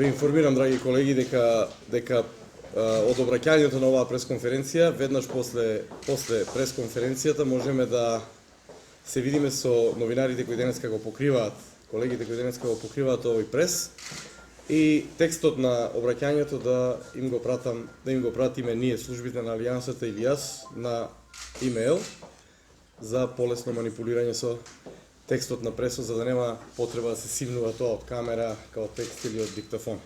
ве информирам, драги колеги, дека од обраќањето на оваа пресконференција, веднаш после пресконференцијата можеме да се видиме со новинарите кои денеска го покриваат, колегите кои денеска го покриваат овој прес, и текстот на обраќањето да им го пратиме ние, службите на Алијансата или јас, на имейл за полесно манипулирање со текстот на пресот, за да нема потреба да се симнува тоа од камера, као текст или од диктафон.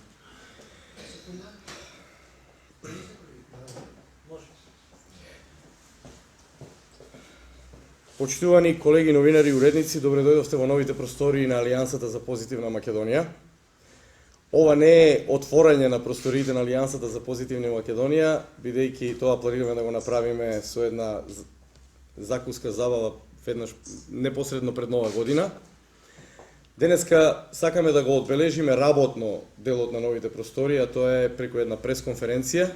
Почитувани колеги, новинари и уредници, добре дојдовте во новите простории на Алијансата за позитивна Македонија. Ова не е отворање на просториите на Алијансата за позитивна Македонија, бидејќи тоа планираме да го направиме со една закуска забава веднаш непосредно пред Нова година. Денеска сакаме да го одбележиме работно делот на новите простории, а тоа е преку една пресконференција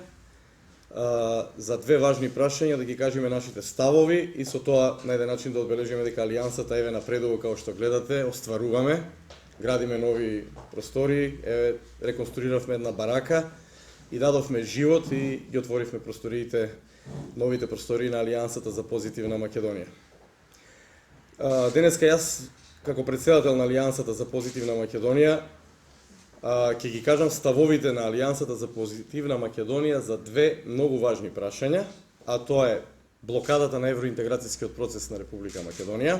за две важни прашања, да ги кажеме нашите ставови и со тоа на еден начин да одбележиме дека Алијансата еве напредува, како што гледате, остваруваме, градиме нови простории, еве реконструиравме една барака и дадовме живот и ги отворивме просториите, новите простории на Алијансата за позитивна Македонија. Денеска јас, како председател на Алијансата за позитивна Македонија, ќе ги кажам ставовите на Алијансата за позитивна Македонија за две многу важни прашања, а тоа е блокадата на евроинтеграцијскиот процес на Република Македонија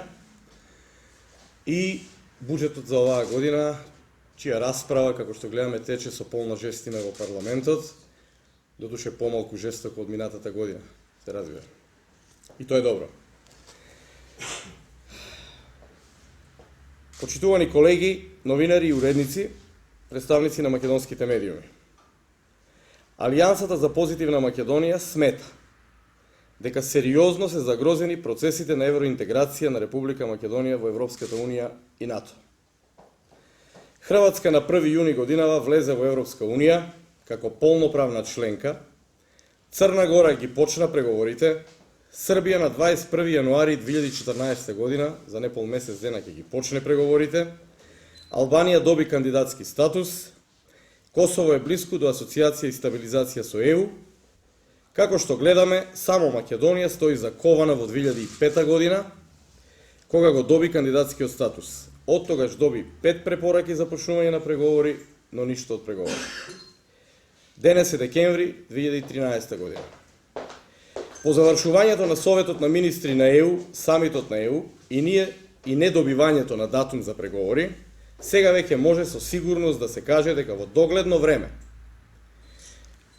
и буџетот за оваа година, чија расправа, како што гледаме, тече со полна жестина во парламентот, додуше помалку жестоко од минатата година, се разбира. И тоа е добро. Почитувани колеги, новинари и уредници, представници на македонските медиуми. Алијансата за позитивна Македонија смета дека сериозно се загрозени процесите на евроинтеграција на Република Македонија во Европската Унија и НАТО. Хрватска на 1 јуни годинава влезе во Европска Унија како полноправна членка, Црна Гора ги почна преговорите, Србија на 21 јануари 2014 година, за непол месец дена ќе ги почне преговорите, Албанија доби кандидатски статус, Косово е блиску до асоциација и стабилизација со ЕУ. Како што гледаме, само Македонија стои закована во 2005 година, кога го доби кандидатскиот статус. Од тогаш доби 5 препораки за почнување на преговори, но ништо од преговори. Денес е декември 2013 година. По завршувањето на Советот на министри на ЕУ, самитот на ЕУ и недобивањето на датум за преговори, сега веќе може со сигурност да се каже дека во догледно време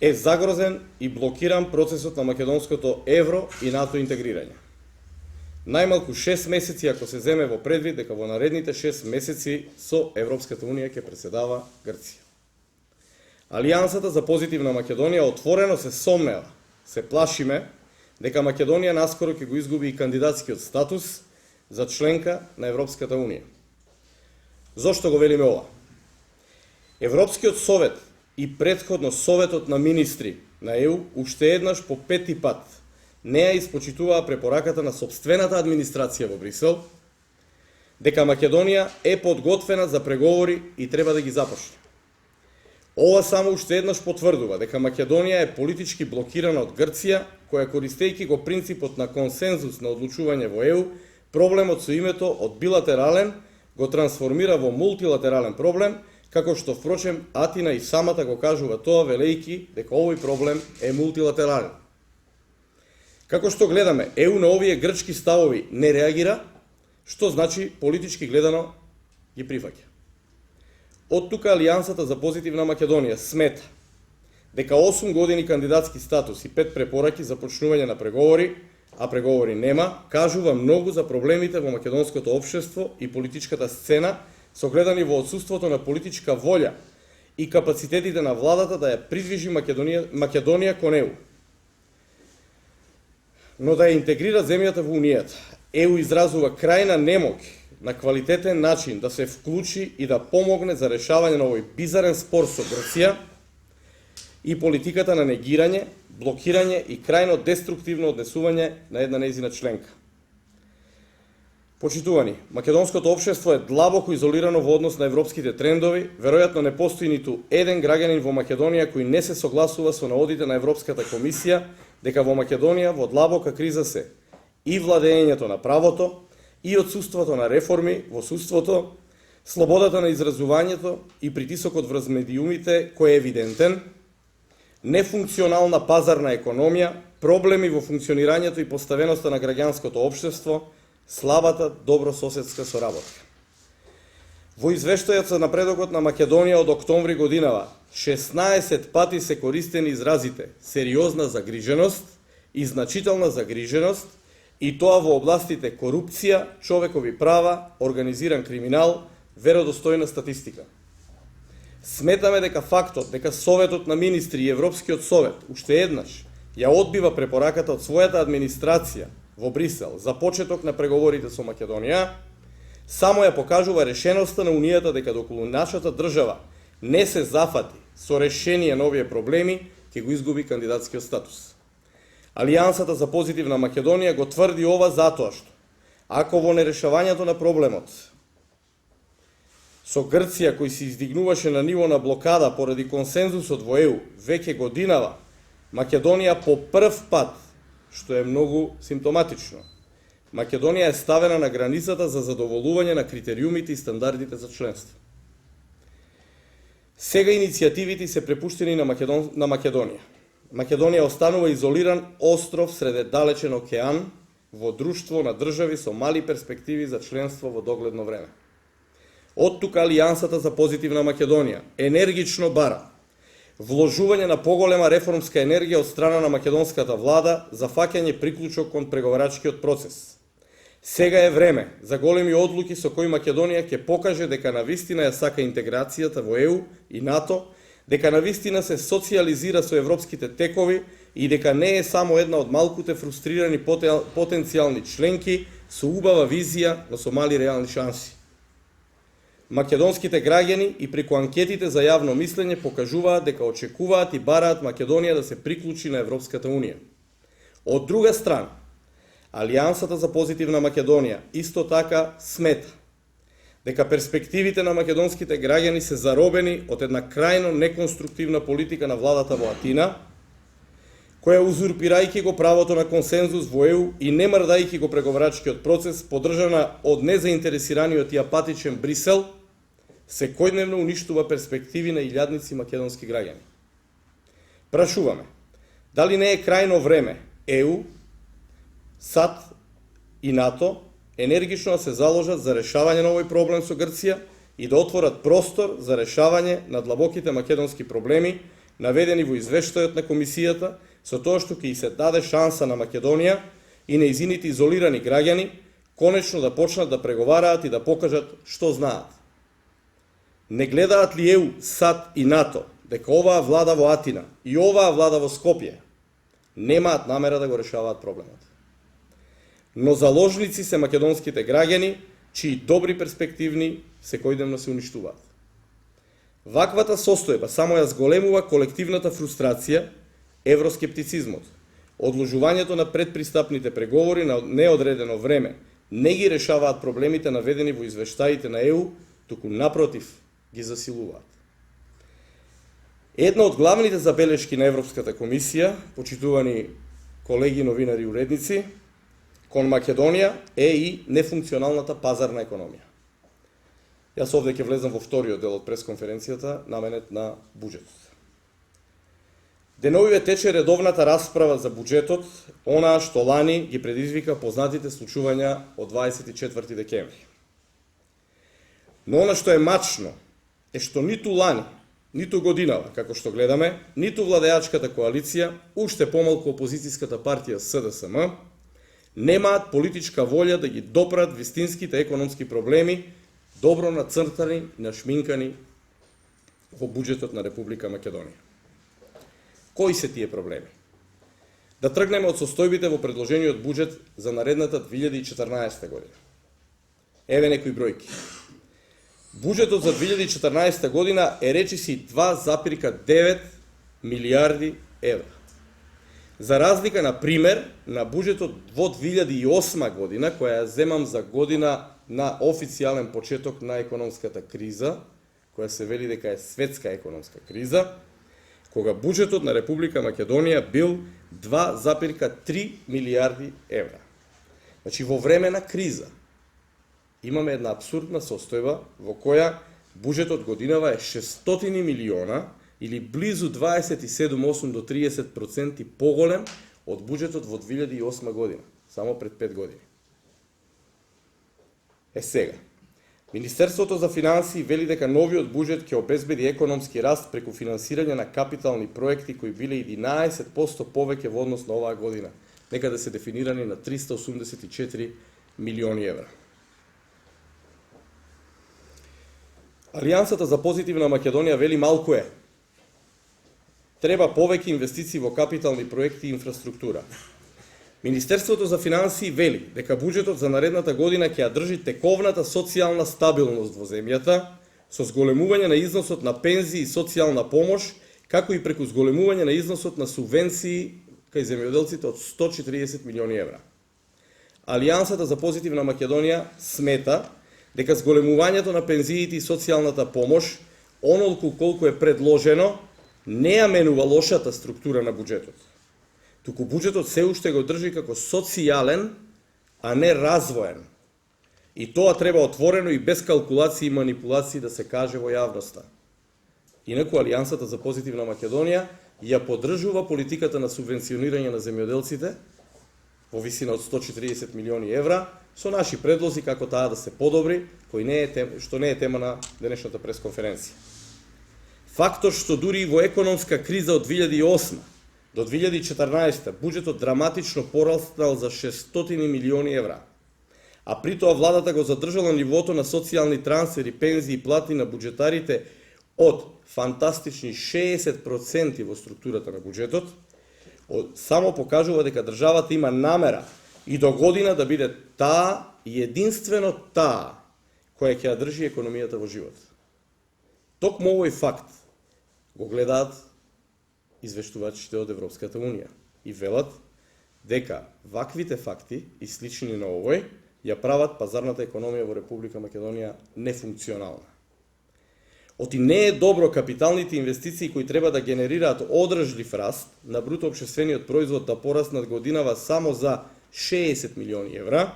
е загрозен и блокиран процесот на македонското евро и НАТО интегрирање. Најмалку 6 месеци ако се земе во предвид дека во наредните 6 месеци со Европската Унија ќе преседава Грција. Алијансата за позитивна Македонија отворено се сомнева, се плашиме дека Македонија наскоро ќе го изгуби и кандидатскиот статус за членка на Европската Унија. Зошто го велиме ова? Европскиот совет и претходно Советот на министри на ЕУ уште еднаш по 5-ти пат не ја испочитуваа препораката на собствената администрација во Брисел дека Македонија е подготвена за преговори и треба да ги започне. Ова само уште еднаш потврдува дека Македонија е политички блокирана од Грција, која користејќи го принципот на консензус на одлучување во ЕУ, проблемот со името од билатерален го трансформира во мултилатерален проблем, како што впрочем Атина и самата го кажува тоа, велејќи дека овој проблем е мултилатерален. Како што гледаме, ЕУ на овие грчки ставови не реагира, што значи политички гледано ги прифаќа. Од тука Алијансата за позитивна Македонија смета дека 8 години кандидатски статус и 5 препораки за почнување на преговори, а преговори нема, кажува многу за проблемите во македонското општество и политичката сцена, согледани во отсуството на политичка волја и капацитетите на владата да ја придвижи Македонија кон ЕУ. Но да ја интегрира земјата во Унијата. ЕУ изразува крајна немоќ на квалитетен начин да се вклучи и да помогне за решавање на овој бизарен спор со Грција и политиката на негирање, блокирање и крајно деструктивно однесување на една нејзина членка. Почитувани, македонското општество е длабоко изолирано во однос на европските трендови, веројатно не постои ниту еден граѓанин во Македонија кој не се согласува со наводите на Европската комисија дека во Македонија во длабока криза се и владењето на правото, и отсуството на реформи во судството, слободата на изразувањето и притисокот врз медиумите кој е евидентен, нефункционална пазарна економија, проблеми во функционирањето и поставеноста на граѓанското општество, слабата добрососедска соработка. Во извештајот за напредокот на Македонија од октомври годинава, 16 пати се користени изразите сериозна загриженост и значителна загриженост, и тоа во областите корупција, човекови права, организиран криминал, веродостојна статистика. Сметаме дека фактот дека Советот на министри и Европскиот совет уште еднаш ја одбива препораката од својата администрација во Брисел за почеток на преговорите со Македонија, само ја покажува решеноста на Унијата дека доколу нашата држава не се зафати со решение на овие проблеми, ќе го изгуби кандидатскиот статус. Алијансата за позитивна Македонија го тврди ова затоа што, ако во нерешавањето на проблемот со Грција кој се издигнуваше на ниво на блокада поради консензусот во ЕУ веќе годинава, Македонија по прв пат, што е многу симптоматично, Македонија е ставена на границата за задоволување на критериумите и стандардите за членство. Сега иницијативите се препуштени на Македонија. Македонија останува изолиран остров среде далечен океан во друштво на држави со мали перспективи за членство во догледно време. Оттука Алијансата за позитивна Македонија енергично бара вложување на поголема реформска енергија од страна на македонската влада за фаќање приклучок кон преговарачкиот процес. Сега е време за големи одлуки со кои Македонија ќе покаже дека навистина ја сака интеграцијата во ЕУ и НАТО, дека навистина се социализира со европските текови и дека не е само една од малкуте фрустрирани потенцијални членки со убава визија, но со мали реални шанси. Македонските граѓани и преку анкетите за јавно мислење покажуваат дека очекуваат и бараат Македонија да се приклучи на Европската Унија. Од друга страна, Алијансата за позитивна Македонија исто така смета дека перспективите на македонските граѓани се заробени од една крајно неконструктивна политика на владата во Атина, која узурпирајќи го правото на консензус во ЕУ и не мрдајќи го преговарачкиот процес, поддржана од незаинтересираниот и апатичен Брисел, секојдневно уништува перспективи на илјадници македонски граѓани. Прашуваме, дали не е крајно време ЕУ, САД и НАТО енергично да се заложат за решавање на овој проблем со Грција и да отворат простор за решавање на длабоките македонски проблеми, наведени во извештајот на комисијата, со тоа што ќе се даде шанса на Македонија и нејзините изолирани граѓани конечно да почнат да преговараат и да покажат што знаат. Не гледаат ли ЕУ, САД и НАТО дека оваа влада во Атина и оваа влада во Скопје немаат намера да го решаваат проблемот? Но заложници се македонските граѓани, чии добри перспективни секојдневно се уништуваат. Ваквата состојба само ја зголемува колективната фрустрација, евроскептицизмот, одложувањето на предпристапните преговори на неодредено време не ги решаваат проблемите наведени во извештаите на ЕУ, туку напротив ги засилуваат. Една од главните забелешки на Европската комисија, почитувани колеги новинари и уредници, кон Македонија е и нефункционалната пазарна економија. Јас овде ќе влезам во вториот дел од пресконференцијата, наменет на буџетот. Деновиве тече редовната расправа за буџетот, онаа што лани ги предизвика познатите случувања од 24 декември. Но она што е мачно е што ниту лани, ниту годинава, како што гледаме, ниту владеачката коалиција, уште помалку опозицијската партија СДСМ, немаат политичка волја да ги допрат вистинските економски проблеми, добро нацртани и нашминкани во буџетот на Република Македонија. Кои се тие проблеми? Да тргнеме од состојбите во предложениот буџет за наредната 2014 година. Еве некои бројки. Буџетот за 2014 година е речиси 2,9 милијарди евра. За разлика, на пример, на буџетот во 2008 година, која ја земам за година на официјален почеток на економската криза, која се вели дека е светска економска криза, кога буџетот на Република Македонија бил 2,3 милијарди евра. Значи, во време на криза имаме една абсурдна состојба во која буџетот годинава е 600 милиона или близу 27,8 до 30% поголем од буџетот во 2008 година, само пред 5 години. Сега, Министерството за финансии вели дека новиот буџет ќе обезбеди економски раст преку финансирање на капитални проекти кои биле 11% повеќе во однос на оваа година, некаде се дефинирани на 384 милиони евра. Алијансата за позитивна Македонија вели малку е. Треба повеќе инвестиции во капитални проекти и инфраструктура. Министерството за финансии вели дека буџетот за наредната година ќе ја држи тековната социјална стабилност во земјата со зголемување на износот на пензии и социјална помош, како и преку зголемување на износот на субвенции кај земјоделците од 140 милиони евра. Алијансата за позитивна Македонија смета дека зголемувањето на пензиите и социјалната помош, онолку колку е предложено, не ја менува лошата структура на буџетот. Туку буџетот се уште го држи како социјален, а не развоен. И тоа треба отворено и без калкулации и манипулации да се каже во јавноста. Инаку Алијансата за позитивна Македонија ја поддржува политиката на субвенционирање на земјоделците во висина од 140 милиони евра, со наши предлози како таа да се подобри, што не е тема на денешната пресконференција. Фактор што дури и во економска криза од 2008 до 2014 буџетот драматично пораснал за 600 милиони евра, а при тоа владата го задржала нивото на социјални трансфери, пензии и плати на буџетарите од фантастични 60% во структурата на буџетот, само покажува дека државата има намера и до година да биде таа и единствено таа која ќе ја држи економијата во живот. Токму овој факт го гледаат извештувачите од Европската Унија и велат дека ваквите факти и слични на овој ја прават пазарната економија во Република Македонија нефункционална. Оти не е добро капиталните инвестиции кои треба да генерираат одржлив раст на бруто општествениот производ да пораснат годинава само за 60 милиони евра,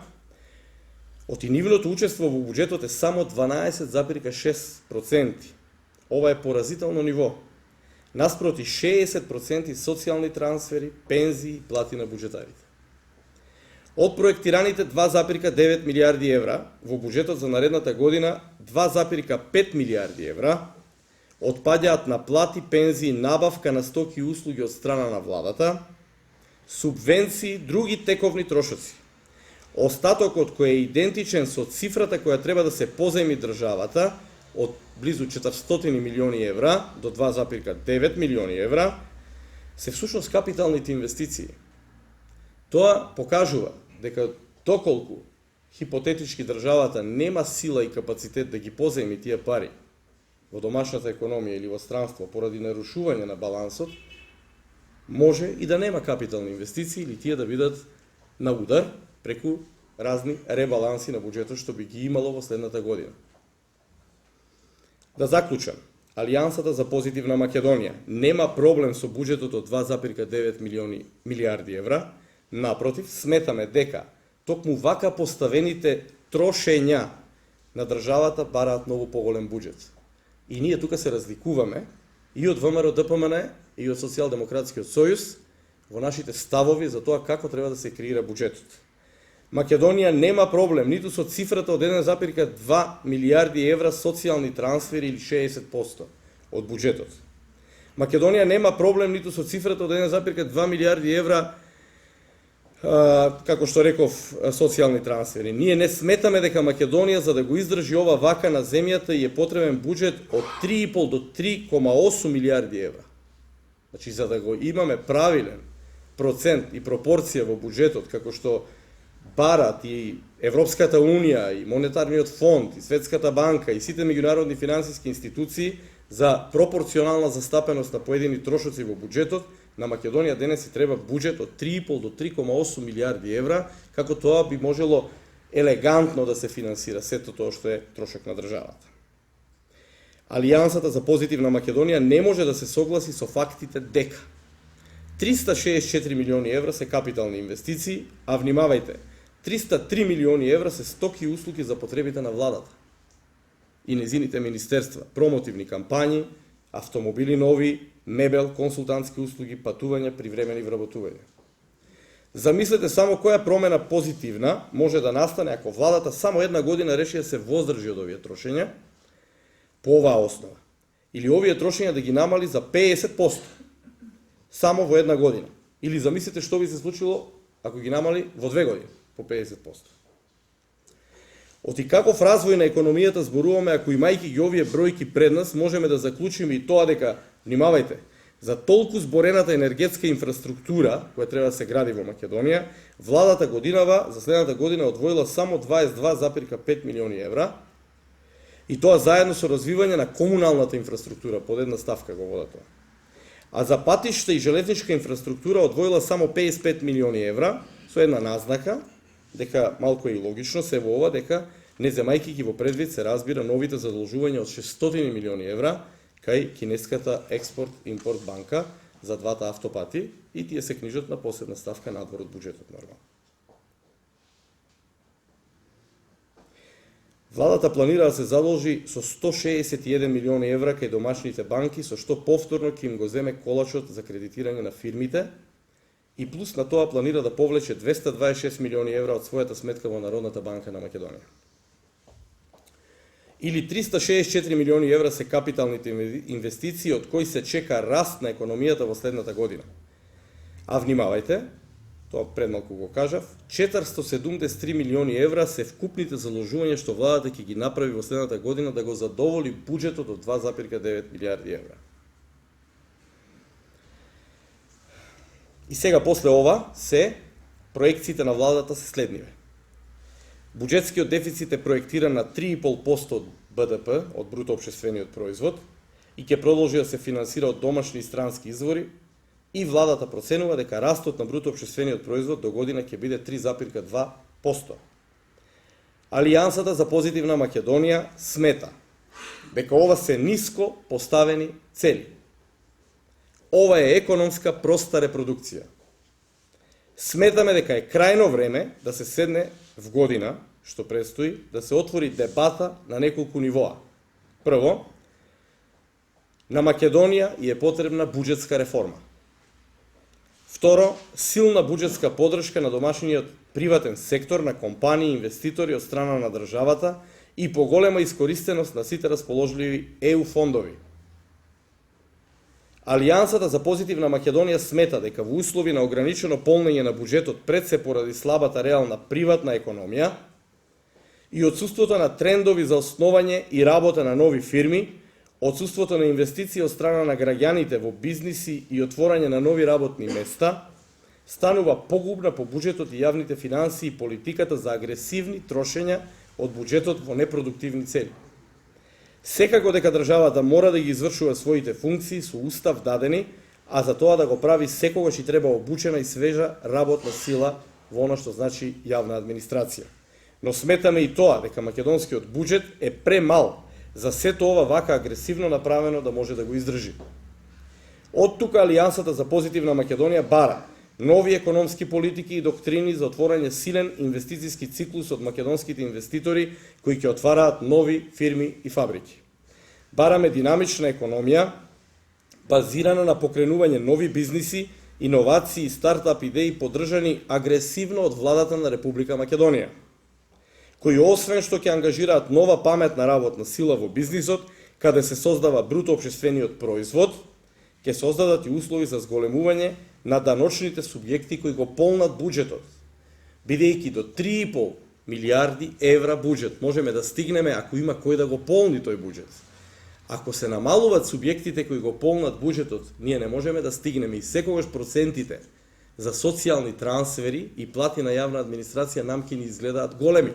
оти нивното учество во буџетот е само 12,6%. Ова е поразително ниво. Наспроти 60% социјални трансфери, пензии и плати на буџетарите. Од проектираните 2,9 милијарди евра во буџетот за наредната година 2,5 милијарди евра отпаѓаат на плати, пензии, набавка на стоки и услуги од страна на владата, субвенции, други тековни трошоци. Остатокот кој е идентичен со цифрата која треба да се позајми државата од близу 400 милиони евра до 2,9 милиони евра се всушност капиталните инвестиции. Тоа покажува дека доколку хипотетички државата нема сила и капацитет да ги позајми тие пари во домашната економија или во странство поради нарушување на балансот, може и да нема капитални инвестиции или тие да бидат на удар преку разни ребаланси на буџетот што би ги имало во следната година. Да заклучам, Алијансата за позитивна Македонија нема проблем со буџетот од 2,9 милијарди евра, напротив, сметаме дека токму вака поставените трошења на државата бараат многу поголем буџет. И ние тука се разликуваме и од ВМРО ДПМН и од Социјалдемократскиот сојуз во нашите ставови за тоа како треба да се креира буџетот. Македонија нема проблем ниту со цифрата од 1,2 милијарди евра социјални трансфери или 60% од буџетот. Македонија нема проблем ниту со цифрата од 1,2 милијарди евра како што реков, социјални трансфери. Ние не сметаме дека Македонија за да го издржи ова вака на земјата е потребен буџет од 3,5 до 3,8 милијарди евра. Значи, за да го имаме правилен процент и пропорција во буџетот, како што барат и Европската Унија, и Монетарниот фонд, и Светската банка, и сите меѓународни финансиски институции за пропорционална застапеност на поедини трошоци во буџетот, на Македонија денес и треба буџет од 3,5 до 3,8 милиарди евра, како тоа би можело елегантно да се финансира сето тоа што е трошок на државата. Алијансата за позитивна Македонија не може да се согласи со фактите дека 364 милиони евра се капитални инвестиции, а внимавајте, 303 милиони евра се стоки и услуги за потребите на владата и незините министерства, промотивни кампањи, автомобили нови, мебел, консултантски услуги, патувања, привремени вработувања. Замислете само која промена позитивна може да настане ако владата само една година реши да се воздржи од овие трошења по оваа основа. Или овие трошења да ги намали за 50% само во една година. Или замислете што би се случило ако ги намали во 2 години по 50%. Оти каков развој на економијата зборуваме ако имајќи ги овие бројки пред нас, можеме да заклучиме и тоа дека, внимавајте, за толку зборената енергетска инфраструктура, која треба да се гради во Македонија, владата годинава за следната година одвоила само 22,5 милиони евра, и тоа заедно со развивање на комуналната инфраструктура, под една ставка го вода тоа. А за патишта и железничка инфраструктура одвоила само 55 милиони евра, со една назнака, дека малку е и логично се во ова, дека не земајќи ги во предвид се разбира новите задолжувања од 600 милиони евра кај кинеската експорт-импорт банка за двата автопати и тие се книжат на посебна ставка надвор од буџетот нормално. Владата планира да се задолжи со 161 милиони евра кај домашните банки, со што повторно ќе им го земе колачот за кредитирање на фирмите, и плюс на тоа планира да повлече 226 милиони евра од својата сметка во Народната банка на Македонија. Или 364 милиони евра се капиталните инвестиции од кои се чека раст на економијата во следната година. А внимавајте, тоа предмалку го кажав, 473 милиони евра се вкупните заложувања што владата ќе ги направи во следната година да го задоволи буџетот од 2,9 милиарди евра. И сега после ова проекциите на владата се следниве. Буџетскиот дефицит е проектиран на 3,5% од БДП, од бруто општествениот производ, и ќе продолжи да се финансира од домашни и странски извори, и владата проценува дека растот на бруто општествениот производ до година ќе биде 3,2%. Алијансата за позитивна Македонија смета дека ова се ниско поставени цели. Ова е економска проста репродукција. Сметаме дека е крајно време да се седне в година, што предстои, да се отвори дебата на неколку нивоа. Прво, на Македонија е потребна буџетска реформа. Второ, силна буџетска поддршка на домашниот приватен сектор, на компании и инвеститори од страна на државата и поголема искористеност на сите расположливи ЕУ фондови. Алијансата за позитивна Македонија смета дека во услови на ограничено полнење на буџетот пред се поради слабата реална приватна економија и отсуството на трендови за основање и работа на нови фирми, отсуството на инвестиции од страна на граѓаните во бизниси и отворање на нови работни места, станува погубна по буџетот и јавните финансии и политиката за агресивни трошења од буџетот во непродуктивни цели. Секако дека државата мора да ги извршува своите функции со устав дадени, а за тоа да го прави секогаш и треба обучена и свежа работна сила во она што значи јавна администрација. Но сметаме и тоа дека македонскиот буџет е премал за сето ова вака агресивно направено да може да го издржи. Од тука Алијансата за позитивна Македонија бара нови економски политики и доктрини за отворање силен инвестициски циклус од македонските инвеститори кои ќе отвараат нови фирми и фабрики. Бараме динамична економија базирана на покренување нови бизниси, иновации и стартап идеи поддржани агресивно од владата на Република Македонија, кои освен што ќе ангажираат нова паметна работна сила во бизнисот, каде се создава бруто општествениот производ, ќе создадат и услови за зголемување на даночните субјекти кои го полнат буџетот. Бидејќи до 3,5 милиарди евра буџет можеме да стигнеме ако има кој да го полни тој буџет. Ако се намалуваат субјектите кои го полнат буџетот, ние не можеме да стигнеме и секогаш процентите за социјални трансфери и плати на јавна администрација нам ќе ни изгледаат големи.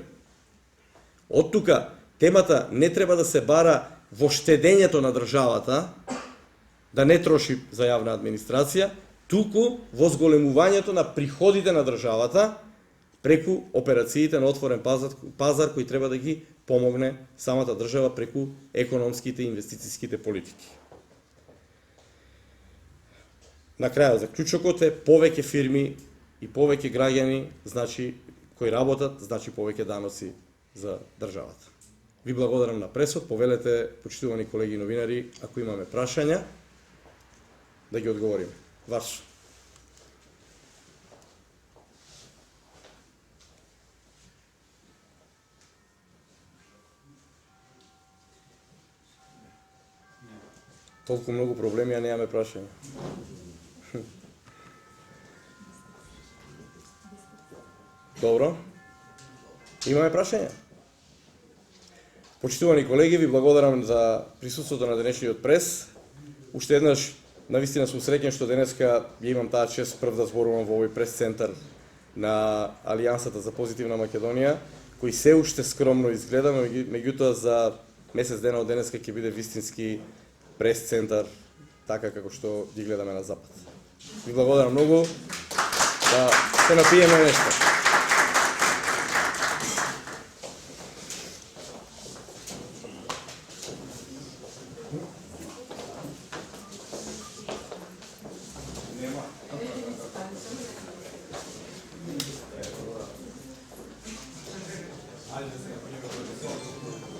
Од тука темата не треба да се бара во штедењето на државата, да не троши за јавна администрација, туку во зголемувањето на приходите на државата преку операциите на отворен пазар кој треба да ги помогне самата држава преку економските и инвестицијските политики. На крајот, заклучокот е повеќе фирми и повеќе граѓани, значи, кои работат, значи повеќе даноци за државата. Ви благодарам на пресот, повелете, почитувани колеги новинари, ако имаме прашања, да ги одговориме. Ваш. Толку многу проблеми, а немаме прашања. Добро. Имаме прашања? Почитувани колеги, ви благодарам за присуството на денешниот прес. Уште еднаш, навистина сум среќен што денеска ја имам таа чест прв да зборувам во овој прес-центар на Алијансата за позитивна Македонија, кој се уште скромно изгледа, меѓутоа за месец дена од денеска ќе биде вистински прес-центар, така како што ги гледаме на запад. Ви благодарам многу, да се напиеме нешто.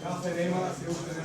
Кафе нема, се уште